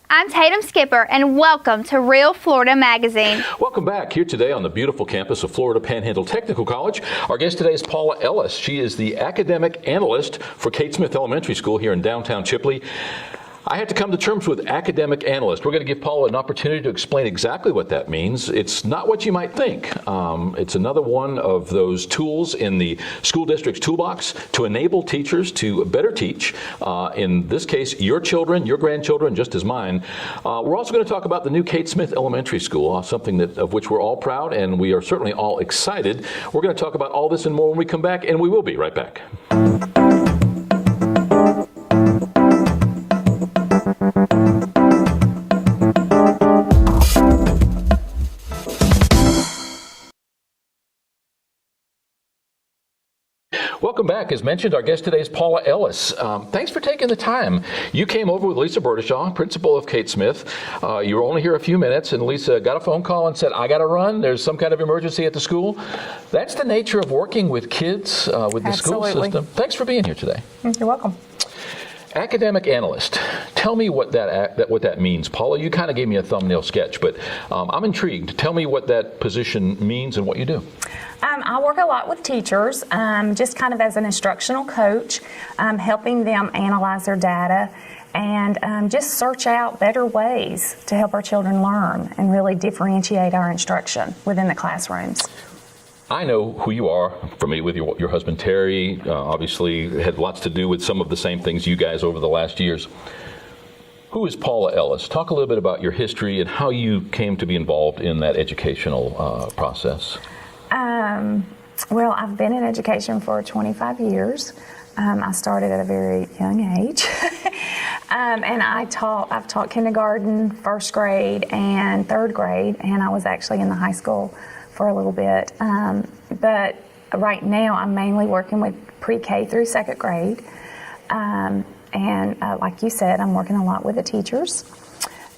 I'm Tatum Skipper, and welcome to Real Florida Magazine. Welcome back here today on the beautiful campus of Florida Panhandle Technical College. Our guest today is Paula Ellis. She is the academic analyst for Kate Smith Elementary School here in downtown Chipley. I had to come to terms with academic analyst. We're going to give Paula an opportunity to explain exactly what that means. It's not what you might think. It's another one of those tools in the school district's toolbox to enable teachers to better teach. In this case, your children, your grandchildren, just as mine. We're also going to talk about the new Kate Smith Elementary School, something of which we're all proud, and we are certainly all excited. We're going to talk about all this and more when we come back, and we will be right back. Welcome back. As mentioned, our guest today is Paula Ellis. Thanks for taking the time. You came over with Lisa Burdishaw, principal of Kate Smith. You were only here a few minutes, and Lisa got a phone call and said, I got to run. There's some kind of emergency at the school. That's the nature of working with kids, with the school system. Thanks for being here today. You're welcome. Academic analyst. Tell me what that means. Paula, you kind of gave me a thumbnail sketch, but I'm intrigued. Tell me what that position means and what you do. I work a lot with teachers, just kind of as an instructional coach, helping them analyze their data and just search out better ways to help our children learn and really differentiate our instruction within the classrooms. I know who you are, familiar with your husband Terry, obviously had lots to do with some of the same things you guys over the last years. Who is Paula Ellis? Talk a little bit about your history and how you came to be involved in that educational process. Well, I've been in education for 25 years. I started at a very young age. And I've taught kindergarten, first grade, and third grade, and I was actually in the high school for a little bit. But right now I'm mainly working with pre-K through second grade. And like you said, I'm working a lot with the teachers.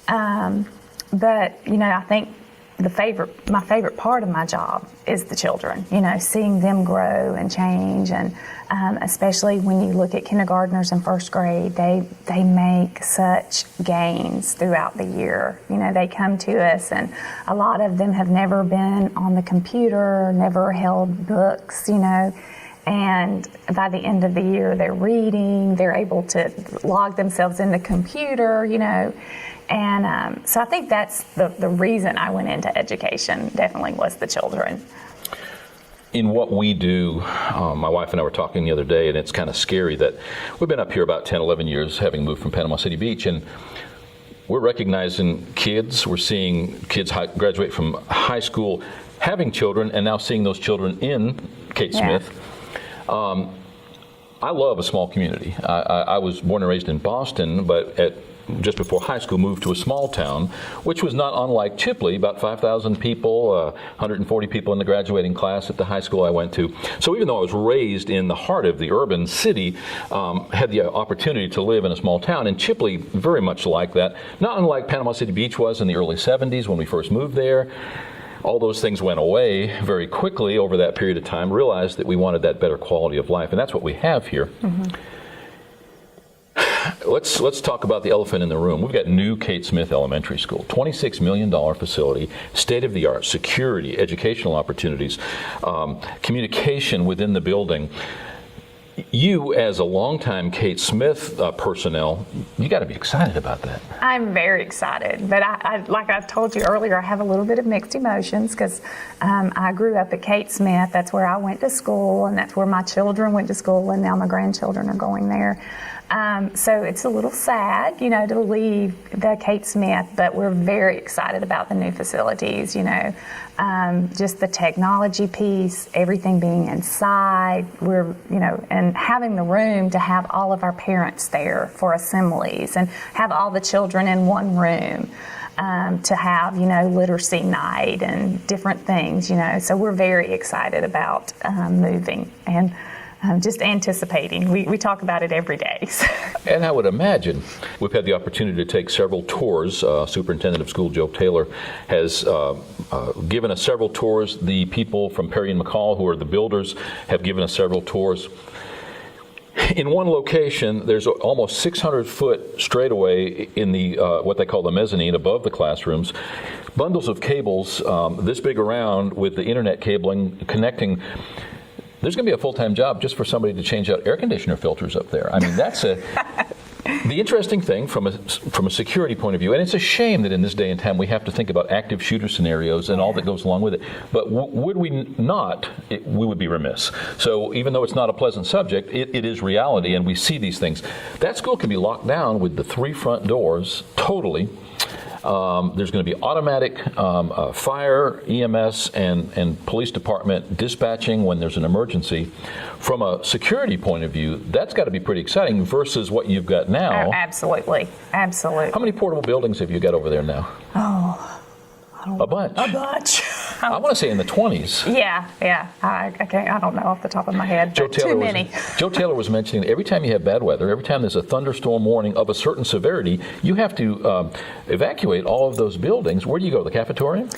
But, I think my favorite part of my job is the children, seeing them grow and change, and especially when you look at kindergartners in first grade, they make such gains throughout the year. They come to us, and a lot of them have never been on the computer, never held books, and by the end of the year they're reading, they're able to log themselves in the computer, And so I think that's the reason I went into education, definitely was the children. In what we do, my wife and I were talking the other day, and it's kind of scary that we've been up here about 10, 11 years, having moved from Panama City Beach, and we're recognizing kids. We're seeing kids graduate from high school, having children, and now seeing those children in Kate Smith. I love a small community. I was born and raised in Boston, but just before high school, moved to a small town, which was not unlike Chipley, about 5,000 people, 140 people in the graduating class at the high school I went to. So even though I was raised in the heart of the urban city, had the opportunity to live in a small town, and Chipley very much like that, not unlike Panama City Beach was in the early 70s when we first moved there. All those things went away very quickly over that period of time, realized that we wanted that better quality of life, and that's what we have here. Mm-hmm. Let's talk about the elephant in the room. We've got new Kate Smith Elementary School, $26 million facility, state-of-the-art, security, educational opportunities, communication within the building. You, as a longtime Kate Smith personnel, you got to be excited about that. I'm very excited, but I like I told you earlier, I have a little bit of mixed emotions because I grew up at Kate Smith. That's where I went to school, and that's where my children went to school, and now my grandchildren are going there. So it's a little sad, to leave the Kate Smith, but we're very excited about the new facilities, just the technology piece, everything being inside. We're, and having the room to have all of our parents there for assemblies and have all the children in one room. To have, literacy night and different things, so we're very excited about moving and just anticipating. We talk about it every day. And I would imagine we've had the opportunity to take several tours. Superintendent of School Joe Taylor has given us several tours. The people from Perry and McCall, who are the builders, have given us several tours. In one location, there's almost 600-foot straightaway in the what they call the mezzanine above the classrooms. Bundles of cables this big around with the internet cabling connecting. There's going to be a full-time job just for somebody to change out air conditioner filters up there. I mean, that's the interesting thing from a security point of view, and it's a shame that in this day and time we have to think about active shooter scenarios and all that goes along with it. But would we not, we would be remiss. So even though it's not a pleasant subject, it is reality, and we see these things. That school can be locked down with the 3 front doors totally. There's going to be automatic fire, EMS, and police department dispatching when there's an emergency. From a security point of view, that's got to be pretty exciting versus what you've got now. Oh, absolutely. Absolutely. How many portable buildings have you got over there now? Oh, a bunch. A bunch. I want to say in the 20s. Yeah. I don't know off the top of my head. Too many. Joe Taylor was mentioning that every time you have bad weather, every time there's a thunderstorm warning of a certain severity, you have to evacuate all of those buildings. Where do you go? The cafeteria?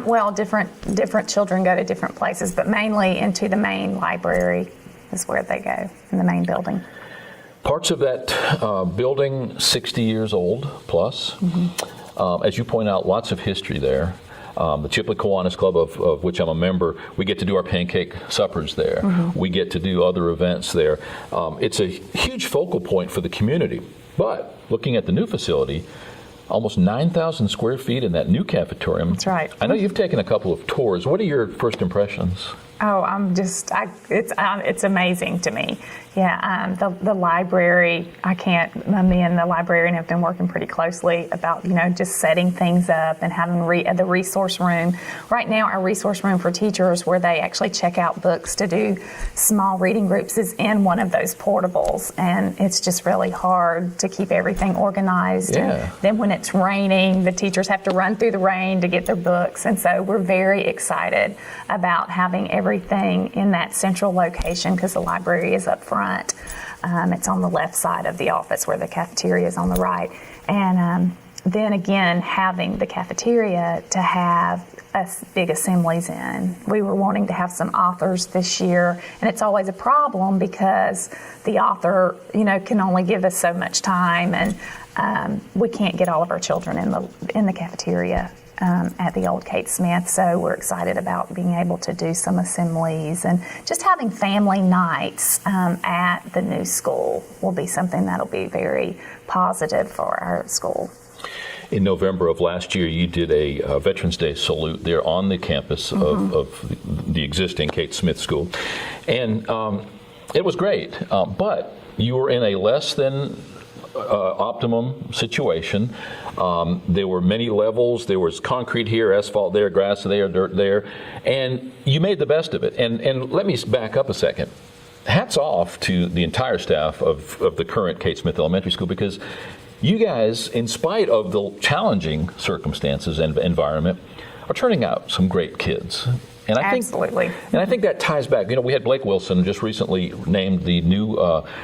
Well, different children go to different places, but mainly into the main library is where they go, in the main building. Parts of that building, 60 years old plus. Mm-hmm. As you point out, lots of history there. The Chipley Kiwanis Club, of which I'm a member, we get to do our pancake suppers there. Mm-hmm. We get to do other events there. It's a huge focal point for the community. But looking at the new facility, almost 9,000 square feet in that new cafeteria. That's right. I know you've taken a couple of tours. What are your first impressions? Oh, it's amazing to me. Yeah, the library, me and the librarian have been working pretty closely about, just setting things up and having the resource room. Right now, our resource room for teachers, where they actually check out books to do small reading groups, is in one of those portables. And it's just really hard to keep everything organized. Yeah. And then when it's raining, the teachers have to run through the rain to get their books. And so we're very excited about having everything in that central location, because the library is up front. It's on the left side of the office, where the cafeteria is on the right. And then again, having the cafeteria to have big assemblies in. We were wanting to have some authors this year, and it's always a problem because the author, can only give us so much time, and we can't get all of our children in the cafeteria at the old Kate Smith. So we're excited about being able to do some assemblies, and just having family nights at the new school will be something that'll be very positive for our school. In November of last year, you did a Veterans Day salute there on the campus mm-hmm. of the existing Kate Smith School. And it was great, but you were in a less than optimum situation. There were many levels. There was concrete here, asphalt there, grass there, dirt there, and you made the best of it. And let me back up a second. Hats off to the entire staff of the current Kate Smith Elementary School, because you guys, in spite of the challenging circumstances and environment, are turning out some great kids. And Absolutely. I think that ties back. We had Blake Wilson just recently named the new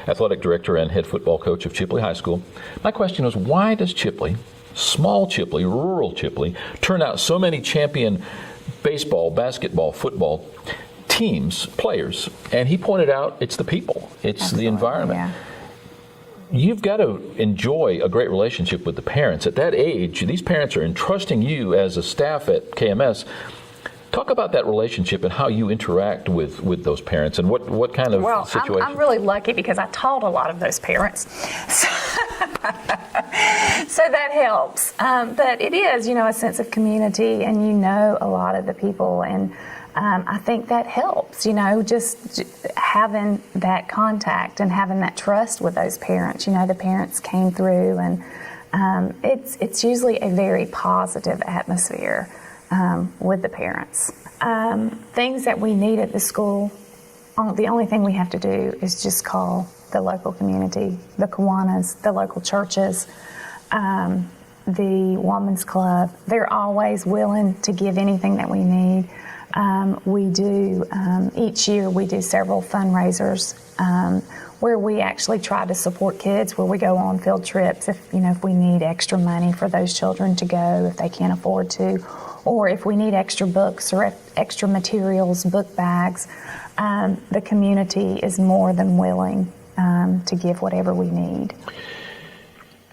athletic director and head football coach of Chipley High School. My question was, why does Chipley, small Chipley, rural Chipley, turn out so many champion baseball, basketball, football teams, players? And he pointed out it's the people. It's Absolutely. The environment. Yeah. You've got to enjoy a great relationship with the parents. At that age, these parents are entrusting you as a staff at KMS. Talk about that relationship and how you interact with those parents, and what kind of situation. I'm really lucky because I taught a lot of those parents, so that helps. But it is, a sense of community, and a lot of the people, and I think that helps. Just having that contact and having that trust with those parents. The parents came through, and it's usually a very positive atmosphere. With the parents. Things that we need at the school, the only thing we have to do is just call the local community, the Kiwanis, the local churches, the Women's Club. They're always willing to give anything that we need. We do, each year we do several fundraisers where we actually try to support kids, where we go on field trips if we need extra money for those children to go if they can't afford to, or if we need extra books or extra materials, book bags. The community is more than willing to give whatever we need.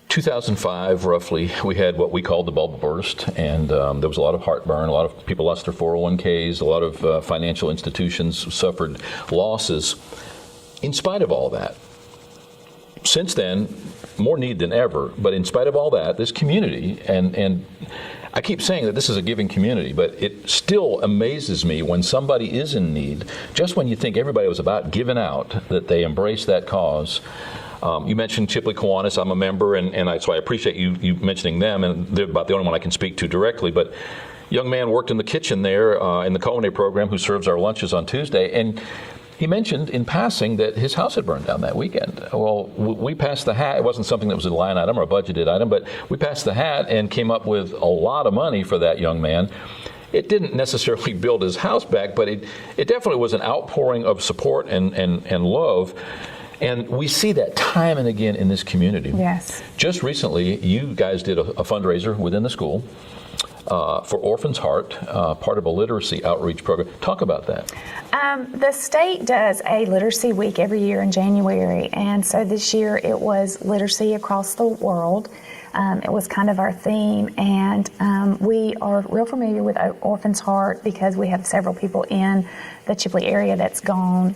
2005, roughly, we had what we called the bubble burst, and there was a lot of heartburn. A lot of people lost their 401ks. A lot of financial institutions suffered losses. In spite of all that, since then, more need than ever, but in spite of all that, this community, and I keep saying that this is a giving community, but it still amazes me when somebody is in need, just when you think everybody was about giving out, that they embrace that cause. You mentioned Chipley Kiwanis. I'm a member, so I appreciate you mentioning them, and they're about the only one I can speak to directly. But young man worked in the kitchen there in the culinary program who serves our lunches on Tuesday, and he mentioned in passing that his house had burned down that weekend. Well, we passed the hat. It wasn't something that was a line item or a budgeted item, but we passed the hat and came up with a lot of money for that young man. It didn't necessarily build his house back, but it definitely was an outpouring of support and love. And we see that time and again in this community. Yes. Just recently, you guys did a fundraiser within the school for Orphans' Heart, part of a literacy outreach program. Talk about that. The state does a literacy week every year in January, and so this year it was literacy across the world. It was kind of our theme, and we are real familiar with Orphans' Heart because we have several people in the Chipley area that's gone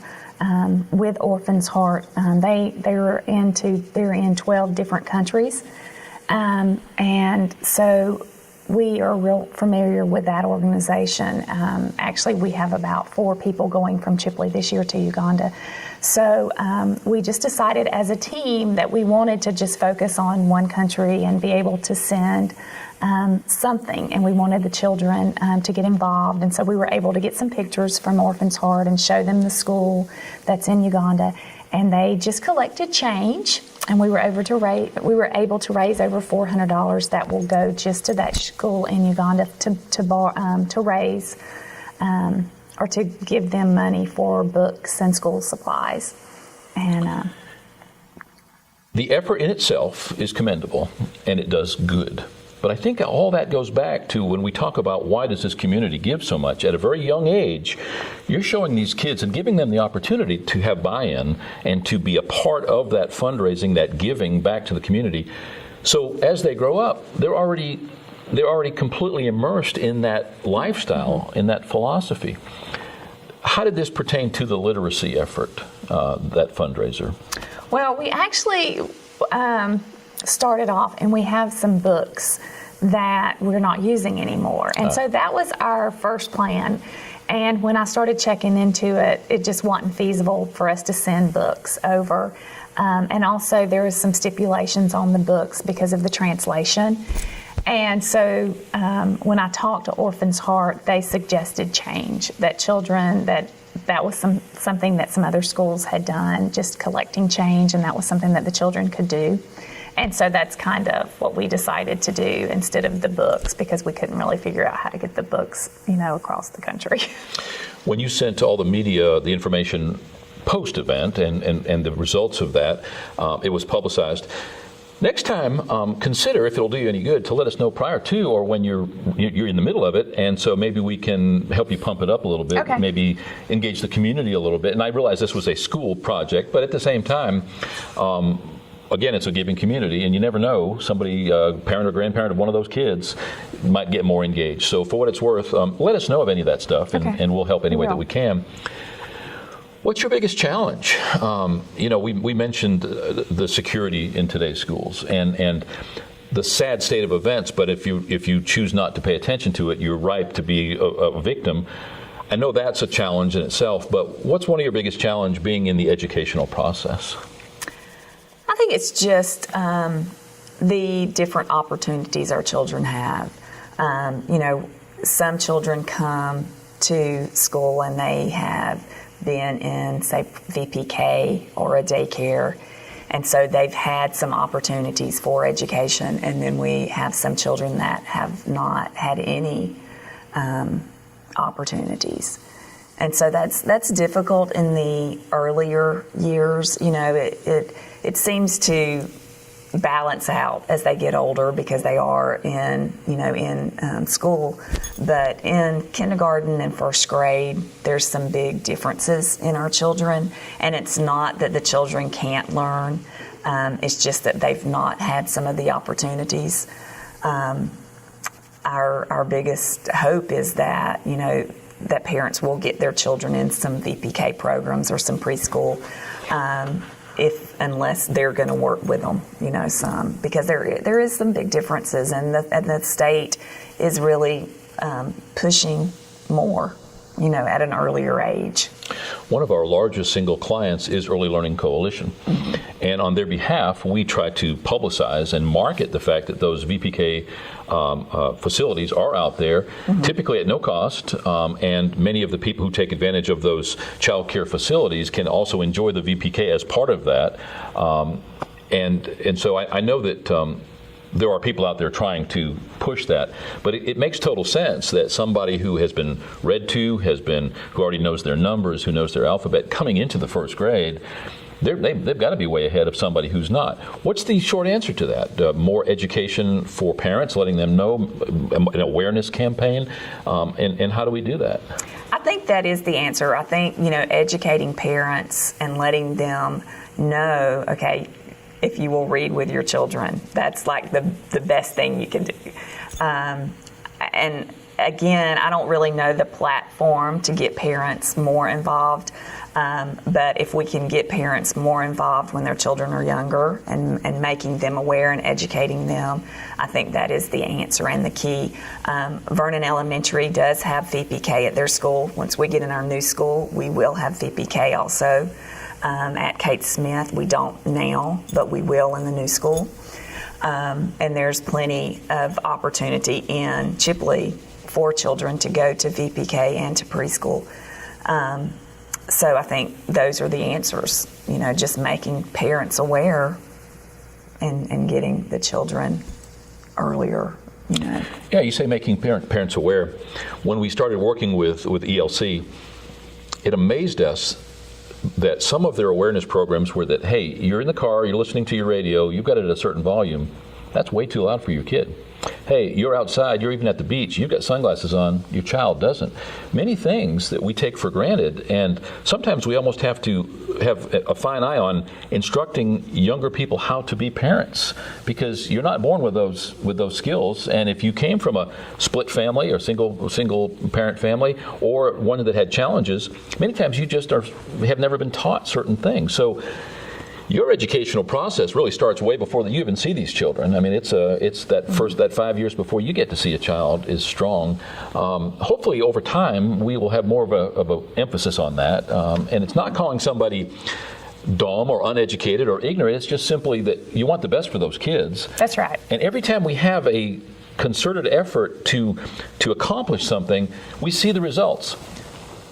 with Orphans' Heart. They're in 12 different countries, and so we are real familiar with that organization. Actually, we have about 4 people going from Chipley this year to Uganda. So we just decided as a team that we wanted to just focus on one country and be able to send something, and we wanted the children to get involved. And so we were able to get some pictures from Orphans' Heart and show them the school that's in Uganda. And they just collected change, and we were able to raise over $400 that will go just to that school in Uganda to raise or to give them money for books and school supplies. And the effort in itself is commendable, and it does good. But I think all that goes back to when we talk about why does this community give so much. At a very young age, you're showing these kids and giving them the opportunity to have buy-in and to be a part of that fundraising, that giving back to the community. So as they grow up, they're already completely immersed in that lifestyle, in that philosophy. How did this pertain to the literacy effort, that fundraiser? Well, we actually started off, and we have some books that we're not using anymore. And so that was our first plan. And when I started checking into it, it just wasn't feasible for us to send books over. And also there was some stipulations on the books because of the translation. And so when I talked to Orphans' Heart, they suggested change, that children, that was something that some other schools had done, just collecting change, and that was something that the children could do. And so that's kind of what we decided to do instead of the books, because we couldn't really figure out how to get the books, across the country. When you sent all the media the information post-event and the results of that, it was publicized. Next time, consider, if it'll do you any good, to let us know prior to or when you're in the middle of it, and so maybe we can help you pump it up a little bit, okay. Maybe engage the community a little bit. And I realize this was a school project, but at the same time, again, it's a giving community, and you never know, somebody, parent or grandparent of one of those kids might get more engaged. So for what it's worth, let us know of any of that stuff, and we'll help any way that we can. What's your biggest challenge? We mentioned the security in today's schools and the sad state of events, but if you choose not to pay attention to it, you're ripe to be a victim. I know that's a challenge in itself, but what's one of your biggest challenges being in the educational process? I think it's just the different opportunities our children have. Some children come to school and they have been in, say, VPK or a daycare, and so they've had some opportunities for education, and then we have some children that have not had any opportunities. And so that's difficult in the earlier years. It seems to balance out as they get older because they are in school. But in kindergarten and first grade, there's some big differences in our children, and it's not that the children can't learn. It's just that they've not had some of the opportunities. Our biggest hope is that that parents will get their children in some VPK programs or some preschool. Unless they're going to work with them, some, because there is some big differences, and the state is really pushing more, at an earlier age. One of our largest single clients is Early Learning Coalition, and on their behalf, we try to publicize and market the fact that those VPK facilities are out there, typically at no cost, and many of the people who take advantage of those child care facilities can also enjoy the VPK as part of that. And so I know that there are people out there trying to push that, but it makes total sense that somebody who has been read to, who already knows their numbers, who knows their alphabet, coming into the first grade, they've got to be way ahead of somebody who's not. What's the short answer to that? More education for parents, letting them know, an awareness campaign, and how do we do that? I think that is the answer. I think, educating parents and letting them know, okay, if you will read with your children, that's like the best thing you can do. And again, I don't really know the platform to get parents more involved. But if we can get parents more involved when their children are younger and making them aware and educating them, I think that is the answer and the key. Vernon Elementary does have VPK at their school. Once we get in our new school, we will have VPK also. At Kate Smith, we don't now, but we will in the new school. And there's plenty of opportunity in Chipley for children to go to VPK and to preschool. So I think those are the answers, just making parents aware and getting the children earlier. Yeah, you say making parents aware. When we started working with ELC, it amazed us that some of their awareness programs were that, hey, you're in the car, you're listening to your radio, you've got it at a certain volume. That's way too loud for your kid. Hey, you're outside, you're even at the beach, you've got sunglasses on, your child doesn't. Many things that we take for granted, and sometimes we almost have to have a fine eye on instructing younger people how to be parents, because you're not born with those skills. And if you came from a split family or single parent family, or one that had challenges, many times you just have never been taught certain things. So your educational process really starts way before you even see these children. I mean, it's that 5 years before you get to see a child is strong. Hopefully, over time, we will have more of a emphasis on that. And it's not calling somebody dumb or uneducated or ignorant. It's just simply that you want the best for those kids. That's right. And every time we have a concerted effort to accomplish something, we see the results,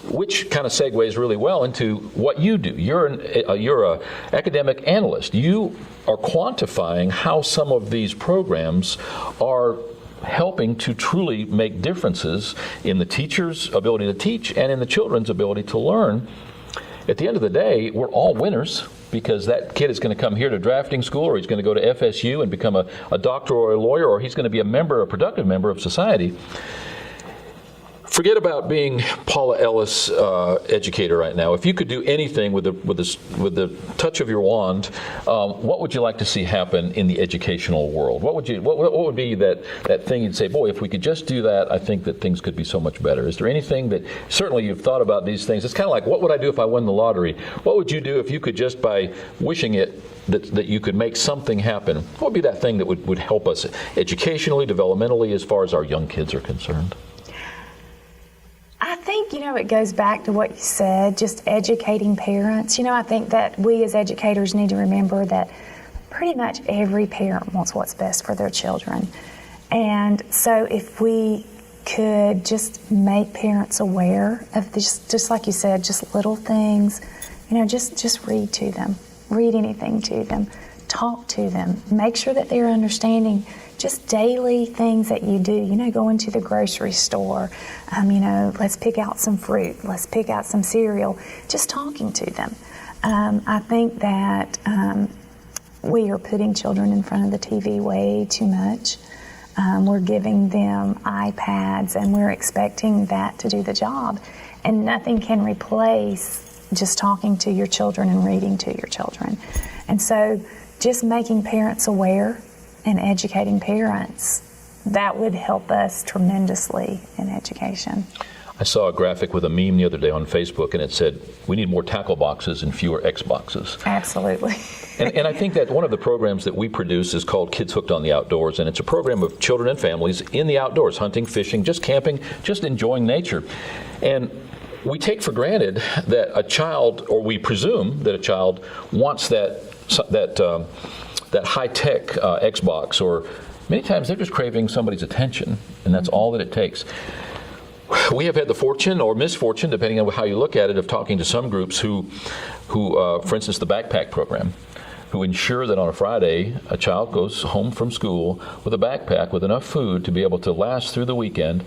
which kind of segues really well into what you do. You're a academic analyst. You are quantifying how some of these programs are helping to truly make differences in the teacher's ability to teach and in the children's ability to learn. At the end of the day, we're all winners, because that kid is going to come here to drafting school, or he's going to go to FSU and become a doctor or a lawyer, or he's going to be a productive member of society. Forget about being Paula Ellis educator right now. If you could do anything with the touch of your wand, what would you like to see happen in the educational world? What would be that thing you'd say, boy, if we could just do that, I think that things could be so much better? Is there anything that, certainly you've thought about these things, it's kind of like, what would I do if I won the lottery? What would you do if you could, just by wishing it, that you could make something happen? What would be that thing that would help us educationally, developmentally, as far as our young kids are concerned? I think, it goes back to what you said, just educating parents. I think that we as educators need to remember that pretty much every parent wants what's best for their children. And so if we could just make parents aware of this, just like you said, just little things, just read to them, read anything to them, talk to them, make sure that they're understanding just daily things that you do. Going to the grocery store, let's pick out some fruit, let's pick out some cereal, just talking to them. I think that we are putting children in front of the TV way too much. We're giving them iPads, and we're expecting that to do the job. And nothing can replace just talking to your children and reading to your children. And so just making parents aware and educating parents, that would help us tremendously in education. I saw a graphic with a meme the other day on Facebook, and it said, we need more tackle boxes and fewer Xboxes. Absolutely. And I think that one of the programs that we produce is called Kids Hooked on the Outdoors, and it's a program of children and families in the outdoors, hunting, fishing, just camping, just enjoying nature. And we take for granted that a child, or we presume that a child wants that high-tech Xbox, or many times they're just craving somebody's attention, and that's all that it takes. We have had the fortune or misfortune, depending on how you look at it, of talking to some groups who for instance, the backpack program, who ensure that on a Friday, a child goes home from school with a backpack with enough food to be able to last through the weekend.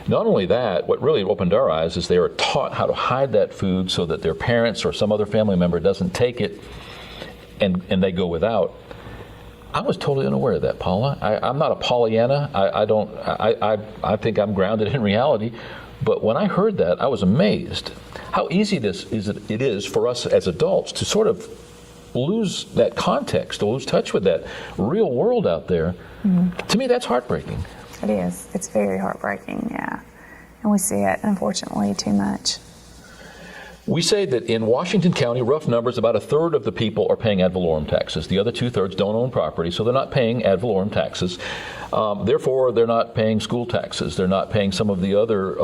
Not only that, what really opened our eyes is they are taught how to hide that food so that their parents or some other family member doesn't take it and they go without. I was totally unaware of that, Paula. I'm not a Pollyanna. I think I'm grounded in reality. But when I heard that, I was amazed how easy it is for us as adults to sort of lose that context, to lose touch with that real world out there. Mm-hmm. To me, that's heartbreaking. It is. It's very heartbreaking, yeah. And we see it, unfortunately, too much. We say that in Washington County, rough numbers, about a third of the people are paying ad valorem taxes. The other 2/3 don't own property, so they're not paying ad valorem taxes. Therefore, they're not paying school taxes. They're not paying some of the other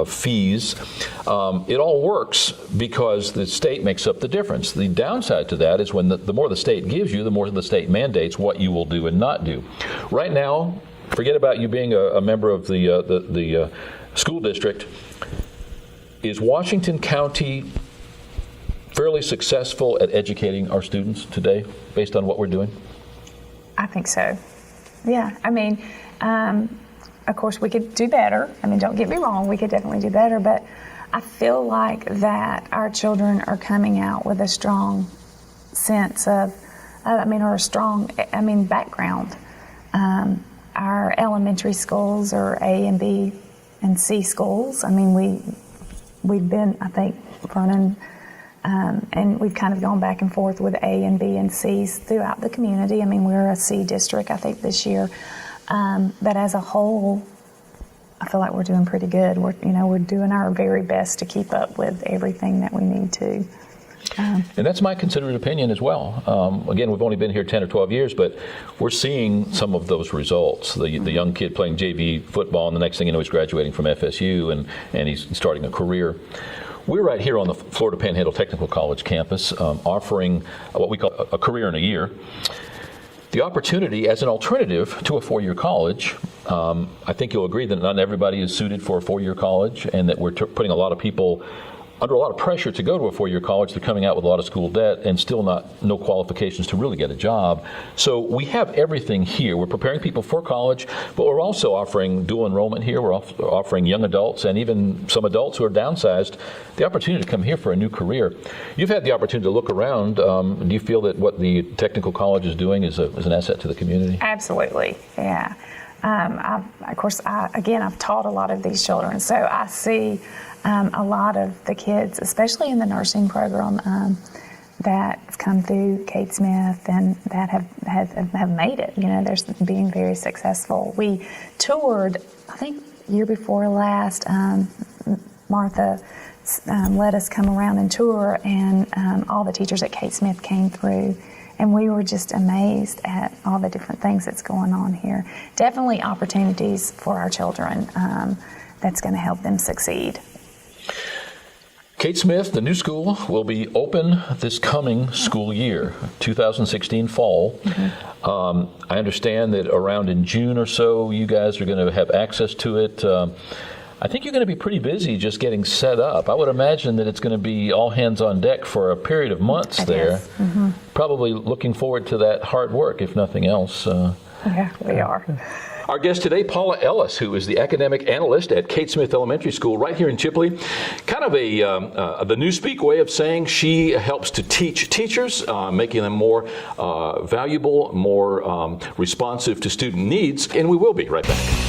fees. It all works because the state makes up the difference. The downside to that is when the more the state gives you, the more the state mandates what you will do and not do. Right now, forget about you being a member of the school district. Is Washington County fairly successful at educating our students today based on what we're doing? I think so. Yeah. I mean, of course, we could do better. I mean, don't get me wrong, we could definitely do better, but I feel like that our children are coming out with a strong sense of, or a strong, background. Our elementary schools are A and B and C schools. I mean, we've been, I think, running, and we've kind of gone back and forth with A and B and C's throughout the community. I mean, we're a C district, I think, this year. But as a whole, I feel like we're doing pretty good. We're doing our very best to keep up with everything that we need to. And that's my considered opinion as well. Again, we've only been here 10 or 12 years, but we're seeing some of those results. The young kid playing JV football, and the next thing you know, he's graduating from FSU, and he's starting a career. We're right here on the Florida Panhandle Technical College campus, offering what we call a career in a year. The opportunity as an alternative to a four-year college. I think you'll agree that not everybody is suited for a four-year college, and that we're putting a lot of people under a lot of pressure to go to a four-year college. They're coming out with a lot of school debt and still no qualifications to really get a job. So we have everything here. We're preparing people for college, but we're also offering dual enrollment here. We're offering young adults and even some adults who are downsized the opportunity to come here for a new career. You've had the opportunity to look around. Do you feel that what the technical college is doing is an asset to the community? Absolutely, yeah. I've taught a lot of these children, so I see a lot of the kids, especially in the nursing program, that have come through Kate Smith and that have made it. They're being very successful. We toured, I think, year before last. Martha let us come around and tour, and all the teachers at Kate Smith came through. And we were just amazed at all the different things that's going on here. Definitely opportunities for our children that's going to help them succeed. Kate Smith, the new school, will be open this coming school year, 2016 fall. Mm-hmm. I understand that around in June or so, you guys are going to have access to it. I think you're going to be pretty busy just getting set up. I would imagine that it's going to be all hands on deck for a period of months there. Mm-hmm. Probably looking forward to that hard work, if nothing else. Yeah, we are. Our guest today, Paula Ellis, who is the academic analyst at Kate Smith Elementary School right here in Chipley. Kind of the Newspeak way of saying she helps to teach teachers, making them more valuable, more responsive to student needs. And we will be right back.